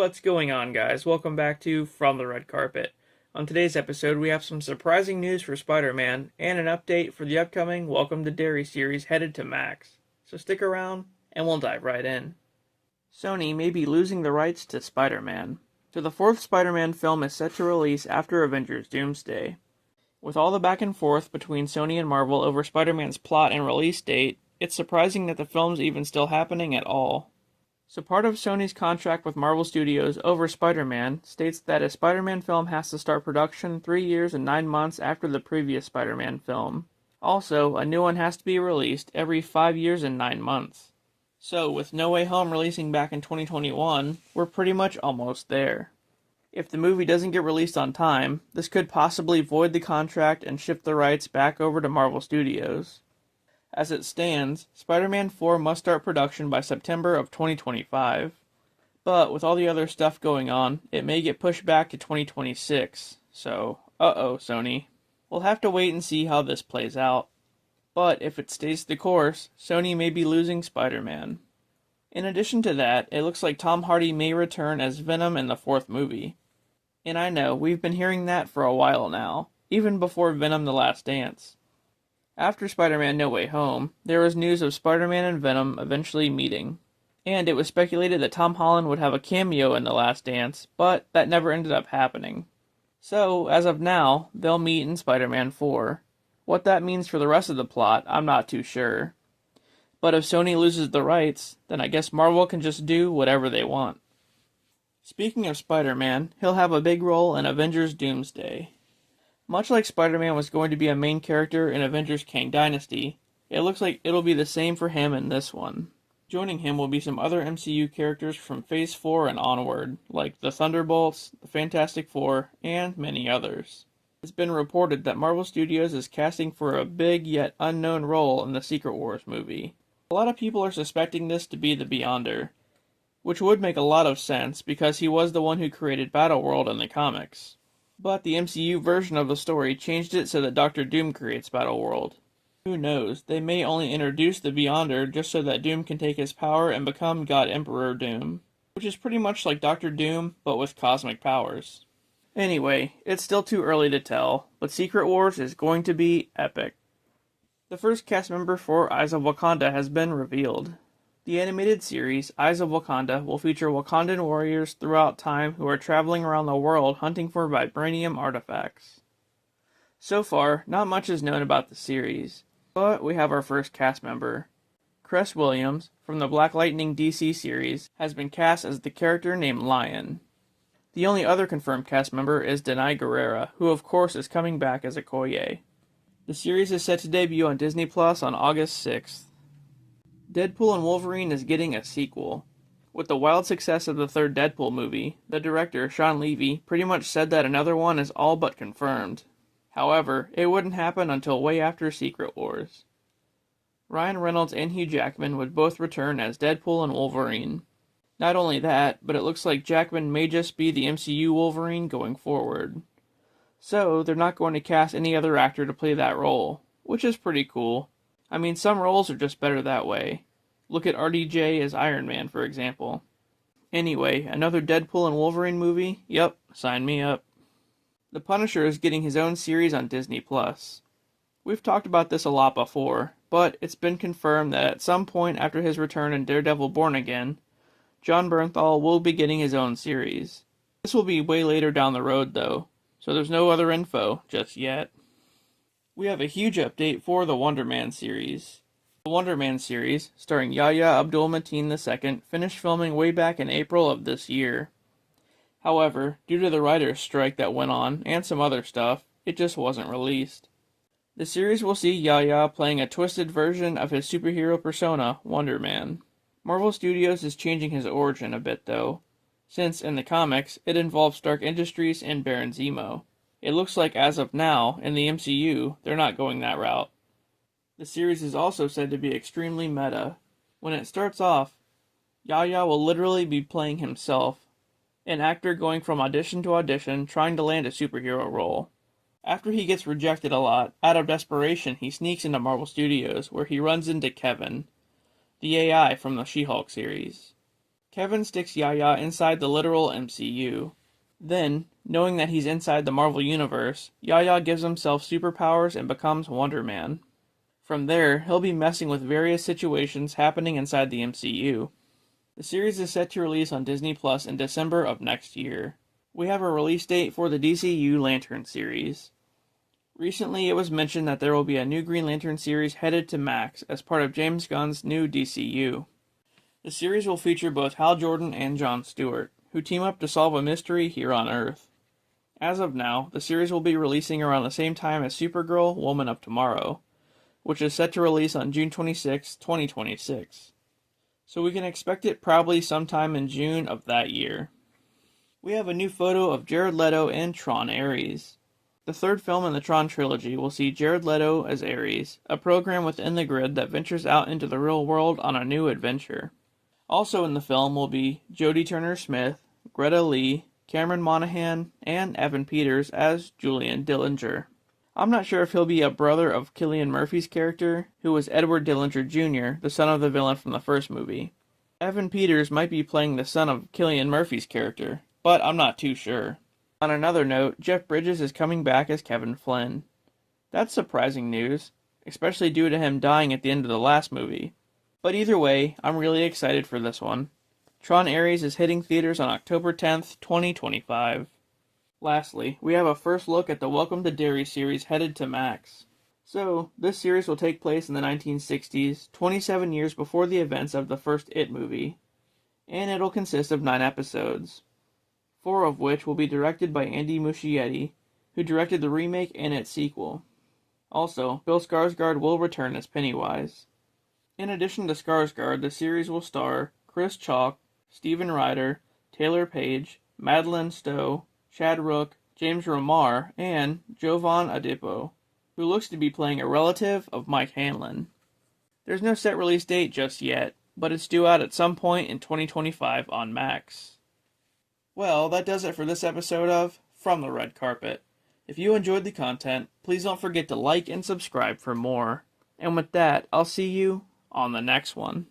What's going on, guys? Welcome back to From the Red Carpet. On today's episode, we have some surprising news for Spider-Man and an update for the upcoming Welcome to Derry series headed to Max. So stick around, and we'll dive right in. Sony may be losing the rights to Spider-Man. So the fourth Spider-Man film is set to release after Avengers Doomsday. With all the back and forth between Sony and Marvel over Spider-Man's plot and release date, it's surprising that the film's even still happening at all. So part of Sony's contract with Marvel Studios over Spider-Man states that a Spider-Man film has to start production 3 years and 9 months after the previous Spider-Man film. Also, a new one has to be released every 5 years and 9 months. So, with No Way Home releasing back in 2021, we're pretty much almost there. If the movie doesn't get released on time, this could possibly void the contract and shift the rights back over to Marvel Studios. As it stands, Spider-Man 4 must start production by September of 2025. But with all the other stuff going on, it may get pushed back to 2026. So, Sony. We'll have to wait and see how this plays out. But if it stays the course, Sony may be losing Spider-Man. In addition to that, it looks like Tom Hardy may return as Venom in the fourth movie. And I know, we've been hearing that for a while now, even before Venom: The Last Dance. After Spider-Man No Way Home, there was news of Spider-Man and Venom eventually meeting. And it was speculated that Tom Holland would have a cameo in The Last Dance, but that never ended up happening. So, as of now, they'll meet in Spider-Man 4. What that means for the rest of the plot, I'm not too sure. But if Sony loses the rights, then I guess Marvel can just do whatever they want. Speaking of Spider-Man, he'll have a big role in Avengers Doomsday. Much like Spider-Man was going to be a main character in Avengers Kang Dynasty, it looks like it'll be the same for him in this one. Joining him will be some other MCU characters from Phase 4 and onward, like the Thunderbolts, the Fantastic Four, and many others. It's been reported that Marvel Studios is casting for a big yet unknown role in the Secret Wars movie. A lot of people are suspecting this to be the Beyonder, which would make a lot of sense because he was the one who created Battleworld in the comics. But the MCU version of the story changed it so that Doctor Doom creates Battleworld. Who knows, they may only introduce the Beyonder just so that Doom can take his power and become God Emperor Doom, which is pretty much like Doctor Doom, but with cosmic powers. Anyway, it's still too early to tell, but Secret Wars is going to be epic. The first cast member for Eyes of Wakanda has been revealed. The animated series, Eyes of Wakanda, will feature Wakandan warriors throughout time who are traveling around the world hunting for vibranium artifacts. So far, not much is known about the series, but we have our first cast member. Cress Williams, from the Black Lightning DC series, has been cast as the character named Lion. The only other confirmed cast member is Denai Guerrera, who of course is coming back as Okoye. The series is set to debut on Disney Plus on August 6th. Deadpool and Wolverine is getting a sequel. With the wild success of the third Deadpool movie, the director, Sean Levy, pretty much said that another one is all but confirmed. However, it wouldn't happen until way after Secret Wars. Ryan Reynolds and Hugh Jackman would both return as Deadpool and Wolverine. Not only that, but it looks like Jackman may just be the MCU Wolverine going forward. So, they're not going to cast any other actor to play that role, which is pretty cool. I mean, some roles are just better that way. Look at RDJ as Iron Man, for example. Anyway, another Deadpool and Wolverine movie? Yup, sign me up. The Punisher is getting his own series on Disney+. We've talked about this a lot before, but it's been confirmed that at some point after his return in Daredevil Born Again, Jon Bernthal will be getting his own series. This will be way later down the road, though, so there's no other info just yet. We have a huge update for the Wonder Man series. The Wonder Man series, starring Yahya Abdul-Mateen II, finished filming way back in April of this year. However, due to the writer's strike that went on, and some other stuff, it just wasn't released. The series will see Yahya playing a twisted version of his superhero persona, Wonder Man. Marvel Studios is changing his origin a bit though, since in the comics, it involves Stark Industries and Baron Zemo. It looks like as of now, in the MCU, they're not going that route. The series is also said to be extremely meta. When it starts off, Yahya will literally be playing himself, an actor going from audition to audition trying to land a superhero role. After he gets rejected a lot, out of desperation he sneaks into Marvel Studios where he runs into Kevin, the AI from the She-Hulk series. Kevin sticks Yaya inside the literal MCU. Then, knowing that he's inside the Marvel Universe, Yaya gives himself superpowers and becomes Wonder Man. From there, he'll be messing with various situations happening inside the MCU. The series is set to release on Disney Plus in December of next year. We have a release date for the DCU Lanterns series. Recently, it was mentioned that there will be a new Green Lantern series headed to Max as part of James Gunn's new DCU. The series will feature both Hal Jordan and Jon Stewart, who team up to solve a mystery here on Earth. As of now, the series will be releasing around the same time as Supergirl, Woman of Tomorrow, which is set to release on June 26, 2026. So we can expect it probably sometime in June of that year. We have a new photo of Jared Leto and Tron Ares. The third film in the Tron trilogy will see Jared Leto as Ares, a program within the grid that ventures out into the real world on a new adventure. Also in the film will be Jodie Turner-Smith, Greta Lee, Cameron Monaghan, and Evan Peters as Julian Dillinger. I'm not sure if he'll be a brother of Cillian Murphy's character, who was Edward Dillinger Jr., the son of the villain from the first movie. Evan Peters might be playing the son of Cillian Murphy's character, but I'm not too sure. On another note, Jeff Bridges is coming back as Kevin Flynn. That's surprising news, especially due to him dying at the end of the last movie. But either way, I'm really excited for this one. Tron Ares is hitting theaters on October 10th, 2025. Lastly, we have a first look at the Welcome to Derry series headed to Max. So, this series will take place in the 1960s, 27 years before the events of the first It movie, and it'll consist of 9 episodes, 4 of which will be directed by Andy Muschietti, who directed the remake and its sequel. Also, Bill Skarsgård will return as Pennywise. In addition to Skarsgård, the series will star Chris Chalk, Steven Ryder, Taylor Page, Madeline Stowe, Chad Rook, James Remar, and Jovan Adipo, who looks to be playing a relative of Mike Hanlon. There's no set release date just yet, but it's due out at some point in 2025 on Max. Well, that does it for this episode of From the Red Carpet. If you enjoyed the content, please don't forget to like and subscribe for more. And with that, I'll see you on the next one.